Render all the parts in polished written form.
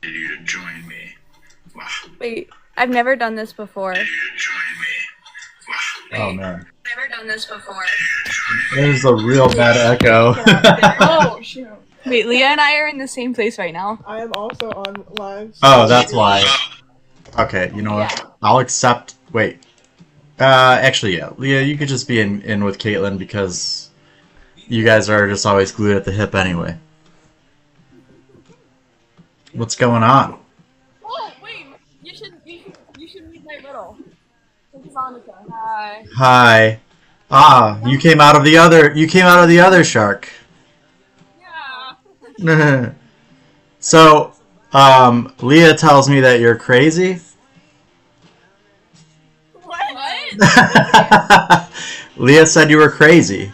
You to join me. Wow. Wait, I've never done this before. You to join me. Wow. Oh man, Never done this before. there's a real bad echo. Oh, shoot. Wait, Leah and I are in the same place right now. I am also on live. Oh, that's why. Okay, you know what? Yeah. I'll accept. Wait. Actually, yeah, Leah, you could just be in with Caitlin because you guys are just always glued at the hip anyway. What's going on? Oh, wait, you should meet my little. This is Annika. Hi. Hi. Ah, you came out of the other shark. Yeah. So, Leah tells me that you're crazy. What? Leah said you were crazy.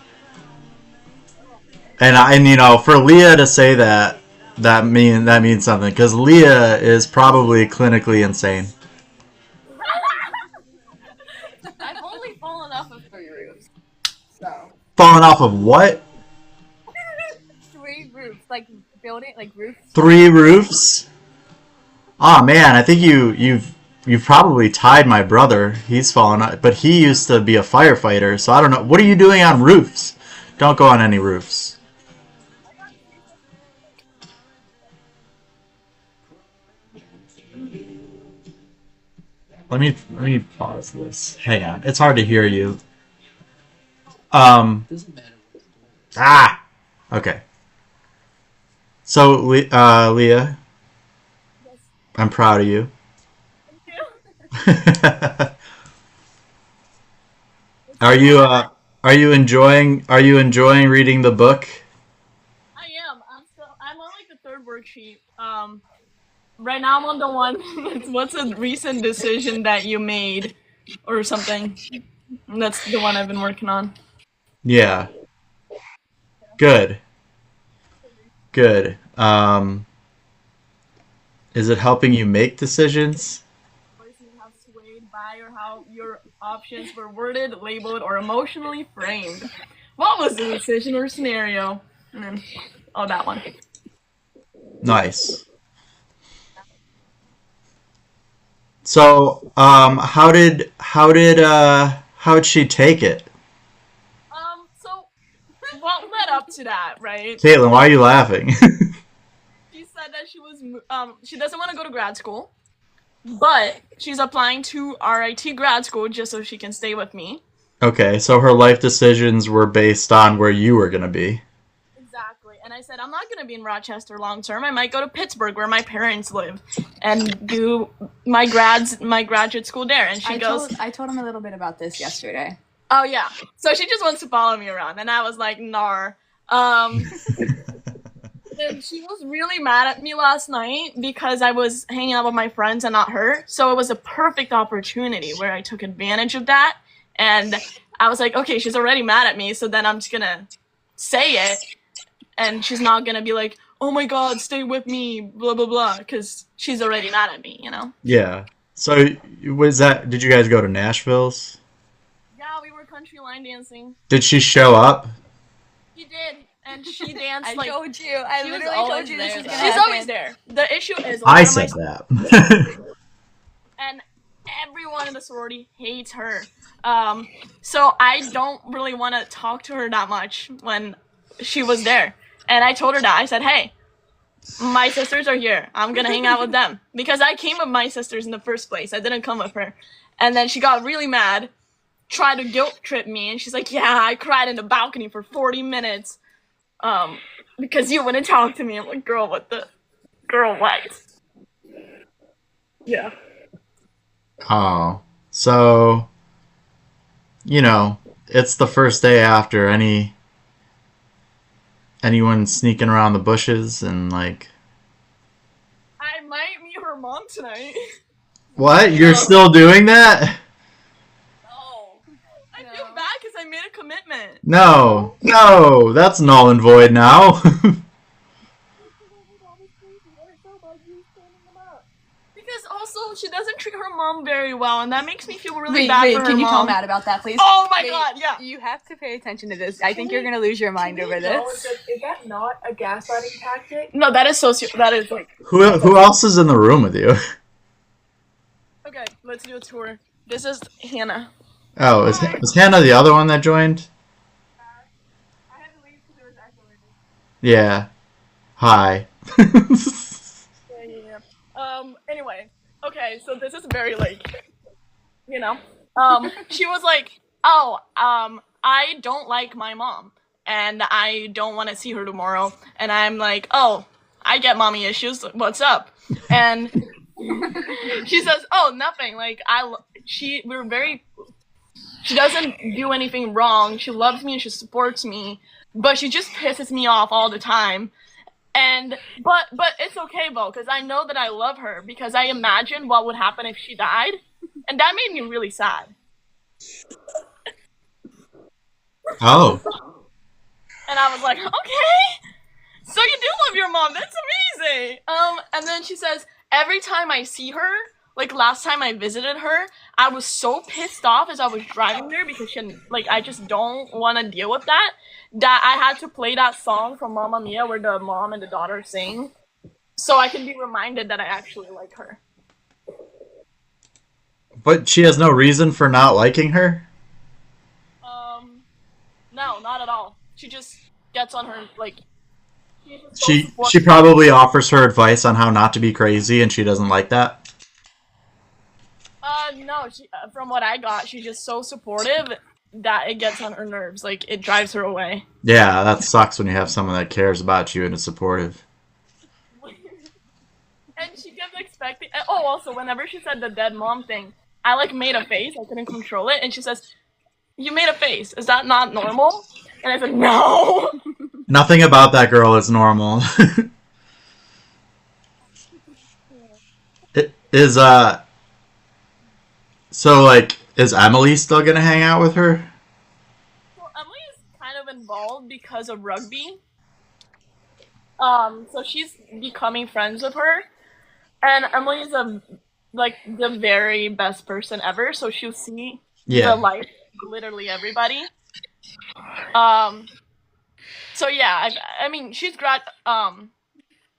And you know, for Leah to say that means something because Leah is probably clinically insane. I've only fallen off of 3 roofs. So. Falling off of what? 3 roofs, like building, like roofs. 3 roofs? Oh man, I think you've probably tied my brother. He's fallen off, but he used to be a firefighter, so I don't know. What are you doing on roofs? Don't go on any roofs. Let me pause this. Hang on. It's hard to hear you. Ah. Okay. So, Leah, I'm proud of you. Are you enjoying reading the book? I am. I'm on like the 3rd worksheet. Right now I'm on the one. What's a recent decision that you made, or something? That's the one I've been working on. Yeah. Good. Good. Is it helping you make decisions? You have swayed by, or how your options were worded, labeled, or emotionally framed. What was the decision or scenario? And then, that one. Nice. So, how'd she take it? What led up to that, right? Caitlin, why are you laughing? She said that she doesn't want to go to grad school, but she's applying to RIT grad school just so she can stay with me. Okay, so her life decisions were based on where you were gonna be. Exactly. And I said, I'm not going to be in Rochester long term. I might go to Pittsburgh, where my parents live, and do my graduate school there. And she goes, I told him a little bit about this yesterday. oh, yeah. So she just wants to follow me around. And I was like, nar. And she was really mad at me last night because I was hanging out with my friends and not her. So it was a perfect opportunity where I took advantage of that. And I was like, okay, she's already mad at me, so then I'm just going to say it. And she's not going to be like, oh my God, stay with me, blah, blah, blah, because she's already mad at me, you know? Yeah. So, did you guys go to Nashville's? Yeah, we were country line dancing. Did she show up? She did. And she danced I like... told you. I she was literally always told you this there, was though. gonna She's happen. always there. The issue is... I said that. And everyone in the sorority hates her. So I don't really want to talk to her that much when she was there. And I told her that. I said, hey, my sisters are here. I'm going to hang out with them. Because I came with my sisters in the first place. I didn't come with her. And then she got really mad, tried to guilt trip me. And she's like, yeah, I cried in the balcony for 40 minutes because you wouldn't talk to me. I'm like, girl, what? Yeah. Oh. So, you know, it's the first day after anyone sneaking around the bushes and like... I might meet her mom tonight. What? You're still doing that? No. I feel bad because I made a commitment. No, that's null and void now. Because also she doesn't treat her mom very well, and that makes me feel really bad for her can you mom. call Matt about that, please? Oh my Wait, god, yeah. You have to pay attention to this. I think you're gonna lose your mind over this. Is that not a gaslighting tactic? No, that is that is like. Who else is in the room with you? Okay, let's do a tour. This is Hannah. Oh, is Hannah the other one that joined? I had to leave because there was echoing. Yeah. Hi. Yeah. Anyway. Okay, so this is very like, you know. She was like, oh, I don't like my mom, and I don't want to see her tomorrow. And I'm like, oh, I get mommy issues. What's up? And she says, oh, nothing. Like she doesn't do anything wrong. She loves me and she supports me, but she just pisses me off all the time. And but it's okay though, because I know that I love her, because I imagined what would happen if she died, and that made me really sad. Oh. And I was like, okay, so you do love your mom. That's amazing. And then she says, every time I see her, like last time I visited her, I was so pissed off as I was driving there because I just don't want to deal with that I had to play that song from Mamma Mia where the mom and the daughter sing, so I can be reminded that I actually like her. But she has no reason for not liking her? No, not at all. She just gets on her, like... She probably offers her advice on how not to be crazy, and she doesn't like that? No, from what I got, she's just so supportive that it gets on her nerves. Like, it drives her away. Yeah, that sucks when you have someone that cares about you and is supportive. And she kept expecting... Oh, also, whenever she said the dead mom thing, I, made a face. I couldn't control it. And she says, you made a face. Is that not normal? And I said, no! Nothing about that girl is normal. Is Emily still gonna hang out with her? Well, Emily is kind of involved because of rugby. So she's becoming friends with her. And Emily is the very best person ever, so she'll see the life of literally everybody. So yeah, I mean, she's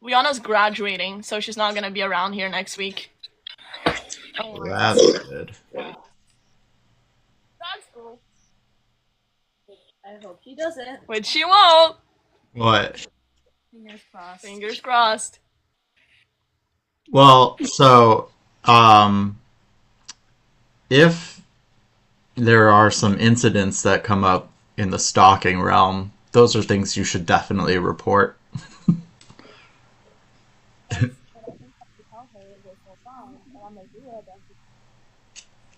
Liana's graduating, so she's not gonna be around here next week. That's good. That's cool. I hope she doesn't. Which she won't. What? Fingers crossed. Fingers crossed. Well, so, if there are some incidents that come up in the stalking realm, those are things you should definitely report.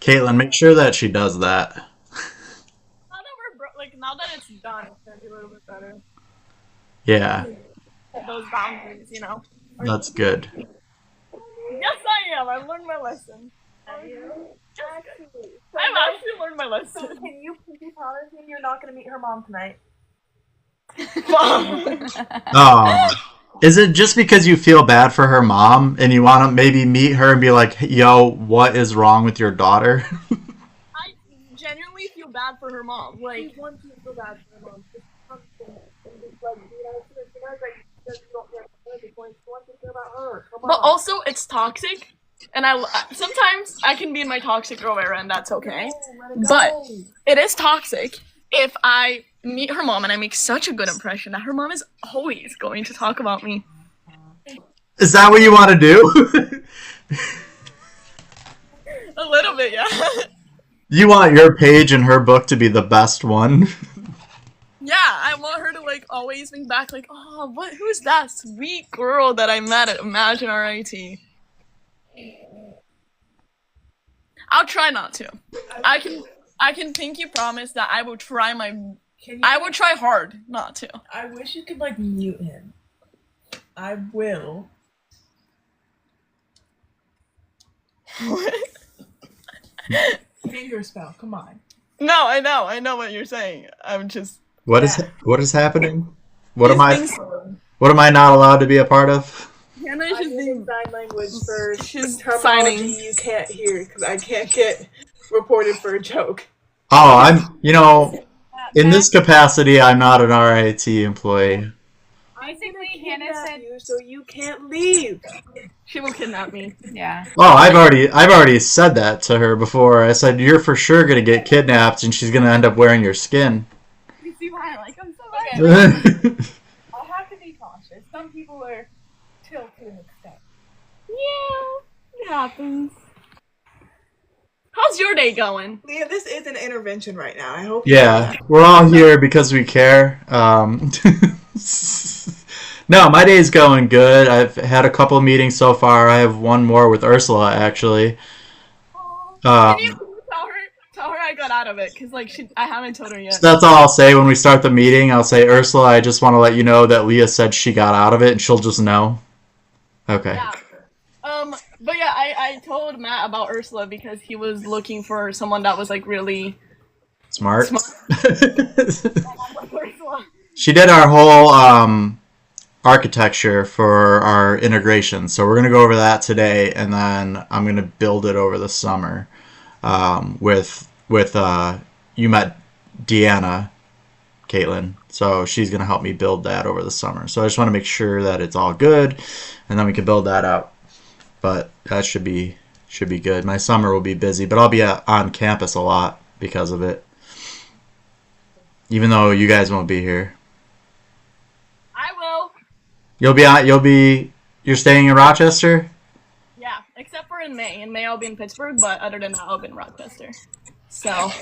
Caitlin, make sure that she does that. Now that it's done, it's gonna be a little bit better. Yeah. Those boundaries, you know. That's good. Yes, I am. I've learned my lesson. Have you? Actually. I've actually learned my lesson. So can you please promise me you're not going to meet her mom tonight? Oh. Is it just because you feel bad for her mom and you want to maybe meet her and be like, yo, what is wrong with your daughter? I genuinely feel bad for her mom. She wants you to feel bad for her mom. It's something. And it's like, she knows that you don't care about her. She wants to care about her. Come on. But also, it's toxic. And sometimes I can be in my toxic girl era, and that's okay. But it is toxic if I meet her mom and I make such a good impression that her mom is always going to talk about me. Is that what you want to do? A little bit, yeah. You want your page in her book to be the best one? Yeah, I want her to always think back oh, who's that sweet girl that I met at Imagine RIT? I'll try not to. I can pinky promise that I will try I will try hard not to. I wish you could mute him. I will. Finger spell, come on. No, I know what you're saying. I'm just What is happening? What am I so... not allowed to be a part of? Hannah is I'm just using being. sign language for She's terminology signing. you can't hear because I can't get reported for a joke. Oh, in this Max, capacity, I'm not an RIT employee. basically, I'm Hannah gonna kidnap said, you, so you can't leave. She will kidnap me. yeah. Oh, I've already said that to her before. I said you're for sure gonna get kidnapped, and she's gonna end up wearing your skin. You see why I like him so much? I'll have to be cautious. Some people are chill to an extent. Yeah, it happens. How's your day going? Leah, this is an intervention right now. I hope you know Yeah, that. we're all here because we care. No, my day's going good. I've had a couple meetings so far. I have one more with Ursula, actually. Can you tell her I got out of it? Cause like I haven't told her yet. So that's all I'll say when we start the meeting. I'll say, Ursula, I just want to let you know that Leah said she got out of it, and she'll just know. Okay. Yeah. But yeah, I told Matt about Ursula because he was looking for someone that was like really Smart. Ursula. She did our whole architecture for our integration, so we're gonna go over that today, and then I'm gonna build it over the summer. With you met Deanna, Caitlin, so she's gonna help me build that over the summer. So I just want to make sure that it's all good, and then we can build that out. But that should be good. My summer will be busy, but I'll be on campus a lot because of it. Even though you guys won't be here. I will. You're staying in Rochester? Yeah, except for in May. In May I'll be in Pittsburgh, but other than that I'll be in Rochester. So.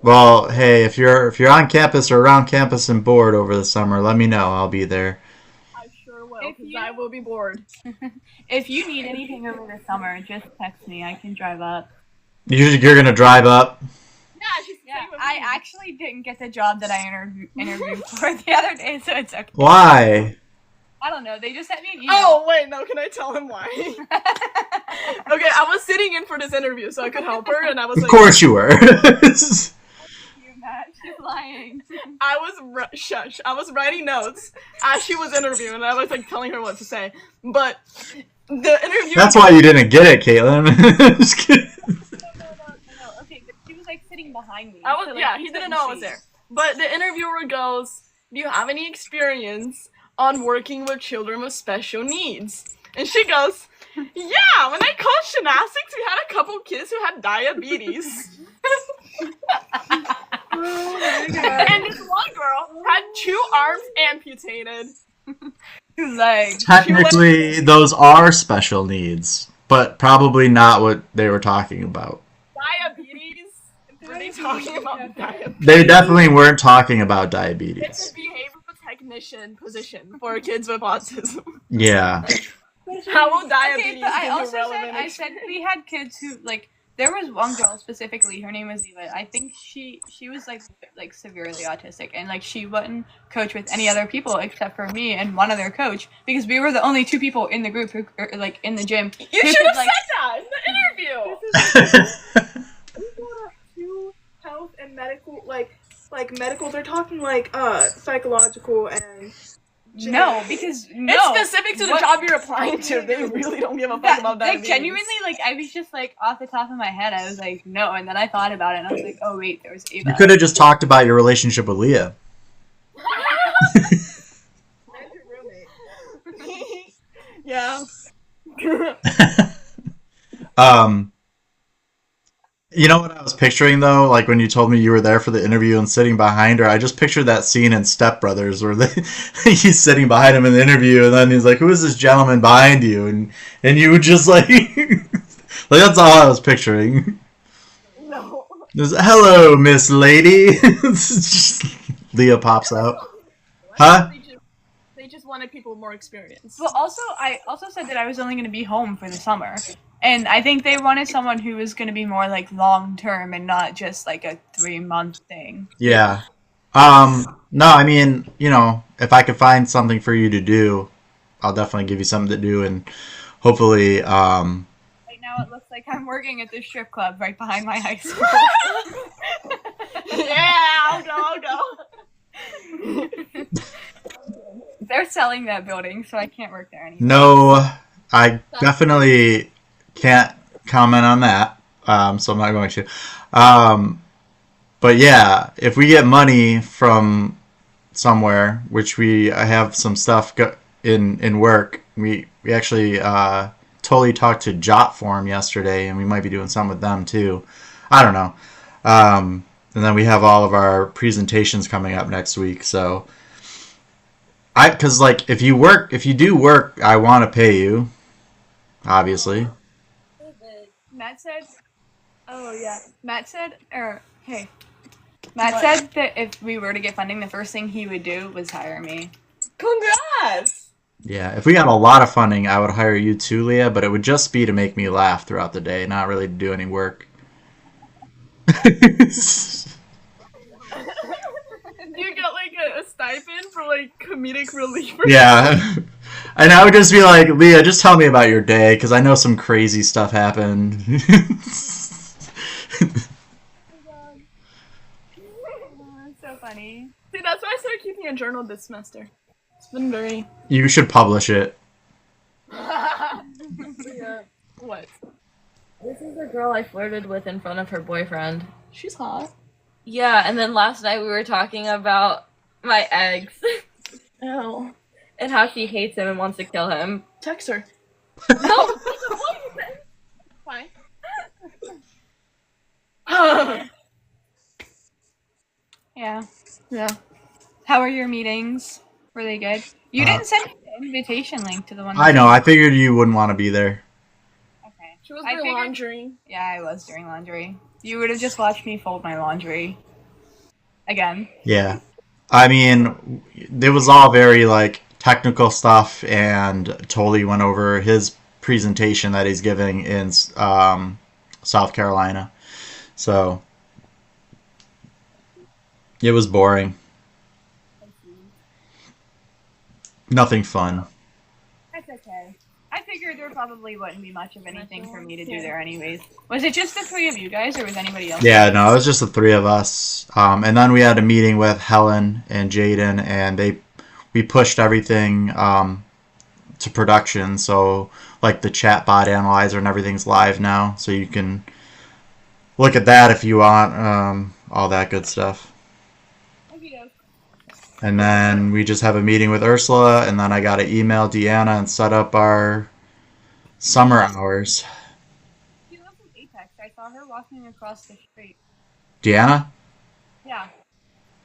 Well, hey, if you're on campus or around campus and bored over the summer, let me know. I'll be there. I sure will, because I will be bored. If you need anything over the summer, just text me. I can drive up. You're gonna drive up? Yeah, she's Yeah, staying with I me. actually didn't get the job that I interviewed for the other day, so it's okay. Why? I don't know. They just sent me an email. Oh, wait, no, can I tell him why? Okay, I was sitting in for this interview so I could help her, and I was Of like... course you were. You, Matt. She's lying. I was writing notes as she was interviewing, and I was like telling her what to say. But the interview... That's why you didn't get it, Caitlin. Just kidding. No. Okay, but she was like sitting behind me. I was, so, like, yeah, you he didn't couldn't know I was see. there. But the interviewer goes, do you have any experience on working with children with special needs? And she goes, yeah, when I coached gymnastics, we had a couple kids who had diabetes. Oh my god. And this one girl had 2 arms amputated. Like, Technically, those are special needs, but probably not what they were talking about. Diabetes? Were they talking about diabetes? They definitely weren't talking about It's diabetes. a behavioral technician position for kids with autism. Yeah. How will okay, diabetes but I be also relevant? said we had kids who like. There was one girl specifically. Her name was Eva. I think she was like severely autistic, and like she wouldn't coach with any other people except for me and one other coach because we were the only 2 people in the group who like in the gym. You who should could, have like, said that in the interview. We go to health and medical, like medical. They're talking like psychological and. No, because no. It's specific to the What- job you're applying to. They really don't give a fuck That, about that. like genuinely, like I was just like off the top of my head, I was like no, and then I thought about it, and I was like, oh wait, there was Ava. You could have just talked about your relationship with Leah. There's your roommate. Yeah. You know what I was picturing though? Like when you told me you were there for the interview and sitting behind her, I just pictured that scene in Step Brothers where he's sitting behind him in the interview, and then he's like, "Who is this gentleman behind you?" And you would just like, like that's all I was picturing. No. Just, "Hello, Miss Lady." Leah pops out. Huh? They just wanted people with more experience. Well, also, I also said that I was only going to be home for the summer. And I think they wanted someone who was going to be more, like, long-term and not just, like, a 3-month thing. Yeah. No, I mean, you know, if I could find something for you to do, I'll definitely give you something to do, and hopefully, Right now it looks like I'm working at the strip club right behind my high school. Yeah, I'll go. They're selling that building, so I can't work there anymore. No, I definitely can't comment on that. So I'm not going to. But yeah, if we get money from somewhere, which I have some stuff in work, we actually totally talked to Jotform yesterday, and we might be doing some with them too. I don't know. And then we have all of our presentations coming up next week, so because like if you do work, I want to pay you, obviously. Matt said, oh yeah, Matt said that if we were to get funding, the first thing he would do was hire me. Congrats! Yeah, if we got a lot of funding, I would hire you too, Leah, but it would just be to make me laugh throughout the day, not really to do any work. Do you get like a stipend for like comedic relief? Yeah. And I would just be like, Leah, just tell me about your day, because I know some crazy stuff happened. That's so funny. See, that's why I started keeping a journal this semester. It's been very... You should publish it. Yeah. What? This is the girl I flirted with in front of her boyfriend. She's hot. Yeah, and then last night we were talking about my ex Ew. and how she hates him and wants to kill him. Text her. No! Fine. Yeah. Yeah. How are your meetings? Were they good? You didn't send me the invitation link to the one. I know, I figured you wouldn't want to be there. Okay. She was I doing figured- laundry. Yeah, I was doing laundry. You would have just watched me fold my laundry. Again. Yeah. I mean, it was all very, like, technical stuff, and Totally went over his presentation that he's giving in South Carolina. So, it was boring. Nothing fun. That's okay. I figured there probably wouldn't be much of anything for me to do there anyways. Was it just the three of you guys, or was anybody else? Yeah, no, it was just the three of us. And then we had a meeting with Helen and Jaden, and we pushed everything to production. So, like the chatbot analyzer and everything's live now, so you can look at that if you want, all that good stuff. And then we just have a meeting with Ursula, and then I got to email Deanna and set up our summer hours. She lives in Apex. I saw her walking across the street. Deanna, Yeah.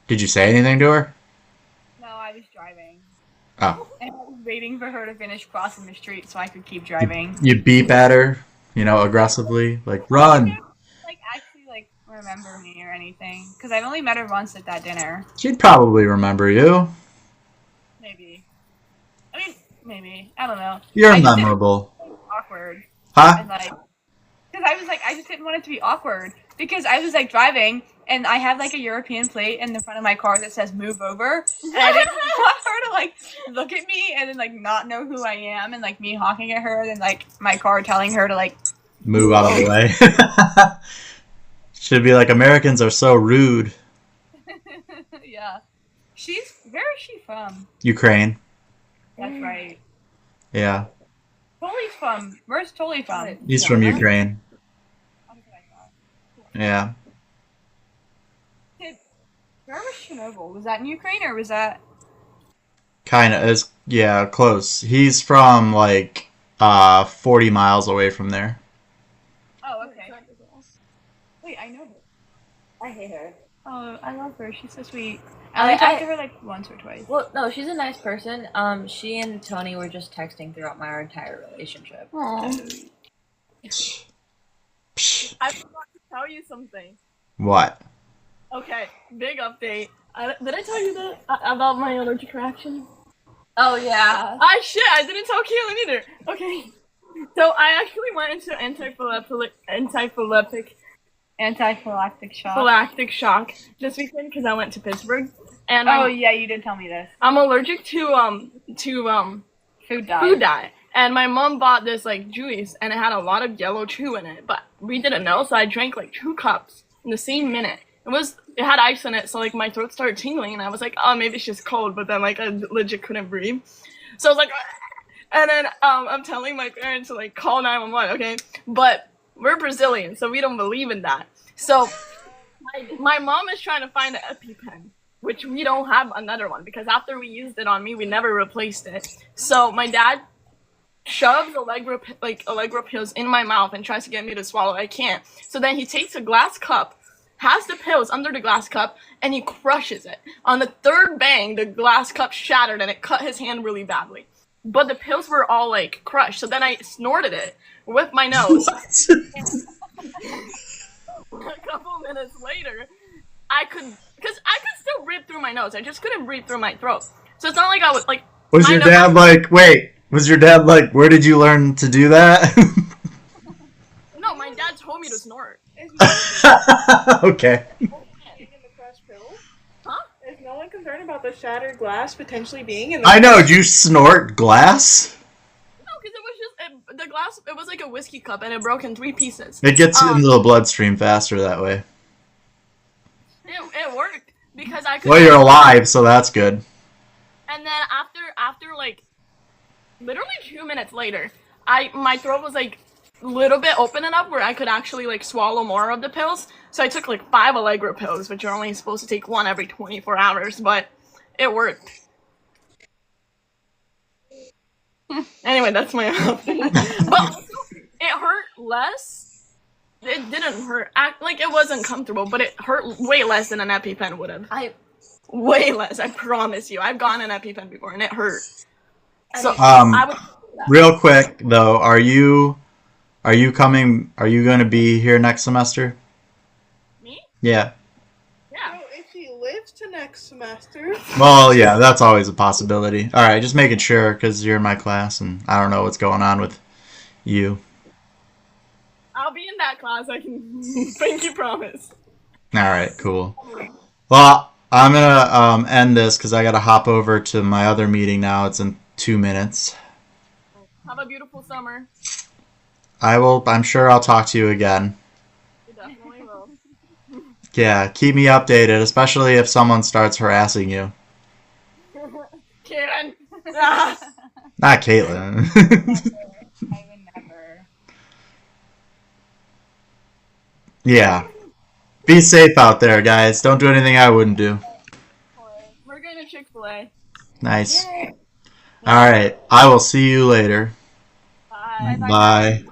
did you say anything to her? No, I was driving. Oh, And I was waiting for her to finish crossing the street so I could keep driving. you beep at her, aggressively, like run. Like, actually, like, remember me or anything. Because I've only met her once at that dinner. She'd probably remember you. Maybe. I mean, maybe. I don't know. You're I just didn't memorable. want it to be awkward. Huh? And, like, because I was like, I just didn't want it to be awkward. Because I was, like, driving, and I have, like, a European plate in the front of my car that says move over. And I didn't want her to, like, look at me and then, like, not know who I am. And, like, me honking at her. And then, like, my car telling her to, like, Move out of the way. Should be like, Americans are so rude. yeah. Where is she from? Ukraine. That's right. Yeah. Totally from. Where's Totally from? He's from Ukraine. That's what I thought. Yeah. Where was Chernobyl? Was that in Ukraine or was that? Kind of. Yeah, close. He's from, like, 40 miles away from there. Oh, okay. Wait, I know her. I hate her. Oh, I love her. She's so sweet. I- I talked I- to her like once or twice. Well, no, she's a nice person. She and Tony were just texting throughout my entire relationship. Aww. Psh. I forgot to tell you something. What? Okay, big update. Did I tell you that about my allergic reaction? Oh yeah. Ah, shit! I didn't tell Kaylin either. Okay, so I actually went into Antiphylactic shock. anaphylactic shock this weekend because I went to Pittsburgh, and Oh yeah, you did tell me this. I'm allergic to Food dye. food dye. And my mom bought this like juice, and it had a lot of yellow chew in it, but we didn't know, so I drank like 2 cups in the same minute. It was it had ice in it, so like my throat started tingling, and I was like, oh, maybe it's just cold. But then like I legit couldn't breathe, so I was like, and then I'm telling my parents to like call 911, okay? But we're Brazilian, so we don't believe in that. So my mom is trying to find an EpiPen, which we don't have another one because after we used it on me, we never replaced it. So my dad shoves Allegra pills in my mouth and tries to get me to swallow. I can't. So then he takes a glass cup, has the pills under the glass cup, and he crushes it. On the third bang, the glass cup shattered and it cut his hand really badly. But the pills were all like crushed. So then I snorted it with my nose. A couple minutes later, because I could still breathe through my nose. I just couldn't breathe through my throat. So it's not like I was like. Was your dad like, wait, was your dad like, where did you learn to do that? No, my dad told me to snort. Okay. In the crushed pill? Huh? Is no one concerned about the shattered glass potentially being in the I know, did you snort glass? No, because it was just the glass. It was like a whiskey cup, and it broke in 3 pieces. It gets into the bloodstream faster that way. It worked because I could. Well, you're alive, so that's good. And then after like literally 2 minutes later, my throat was like a little bit open enough where I could actually like swallow more of the pills. So I took like 5 Allegra pills, which you're only supposed to take 1 every 24 hours, but it worked. Anyway, that's my update. But also, it hurt less. It didn't hurt. Like it wasn't comfortable, but it hurt way less than an EpiPen would have. Way less. I promise you. I've gotten an EpiPen before, and it hurt. So I would. Real quick though, are you coming? Are you going to be here next semester? Me? Yeah. Yeah. So if he lives to next semester. Well, yeah, that's always a possibility. All right, just making sure because you're in my class, and I don't know what's going on with you. I'll be in that class. I can pinky promise. All right, cool. Well, I'm gonna end this because I gotta hop over to my other meeting now. It's in 2 minutes. Have a beautiful summer. I will. I'm sure I'll talk to you again. You definitely will. Yeah, keep me updated, especially if someone starts harassing you. Karen. Not Caitlin. I would never. Yeah. Be safe out there, guys. Don't do anything I wouldn't do. We're going to Chick-fil-A. Nice. All right. I will see you later. Bye. Bye.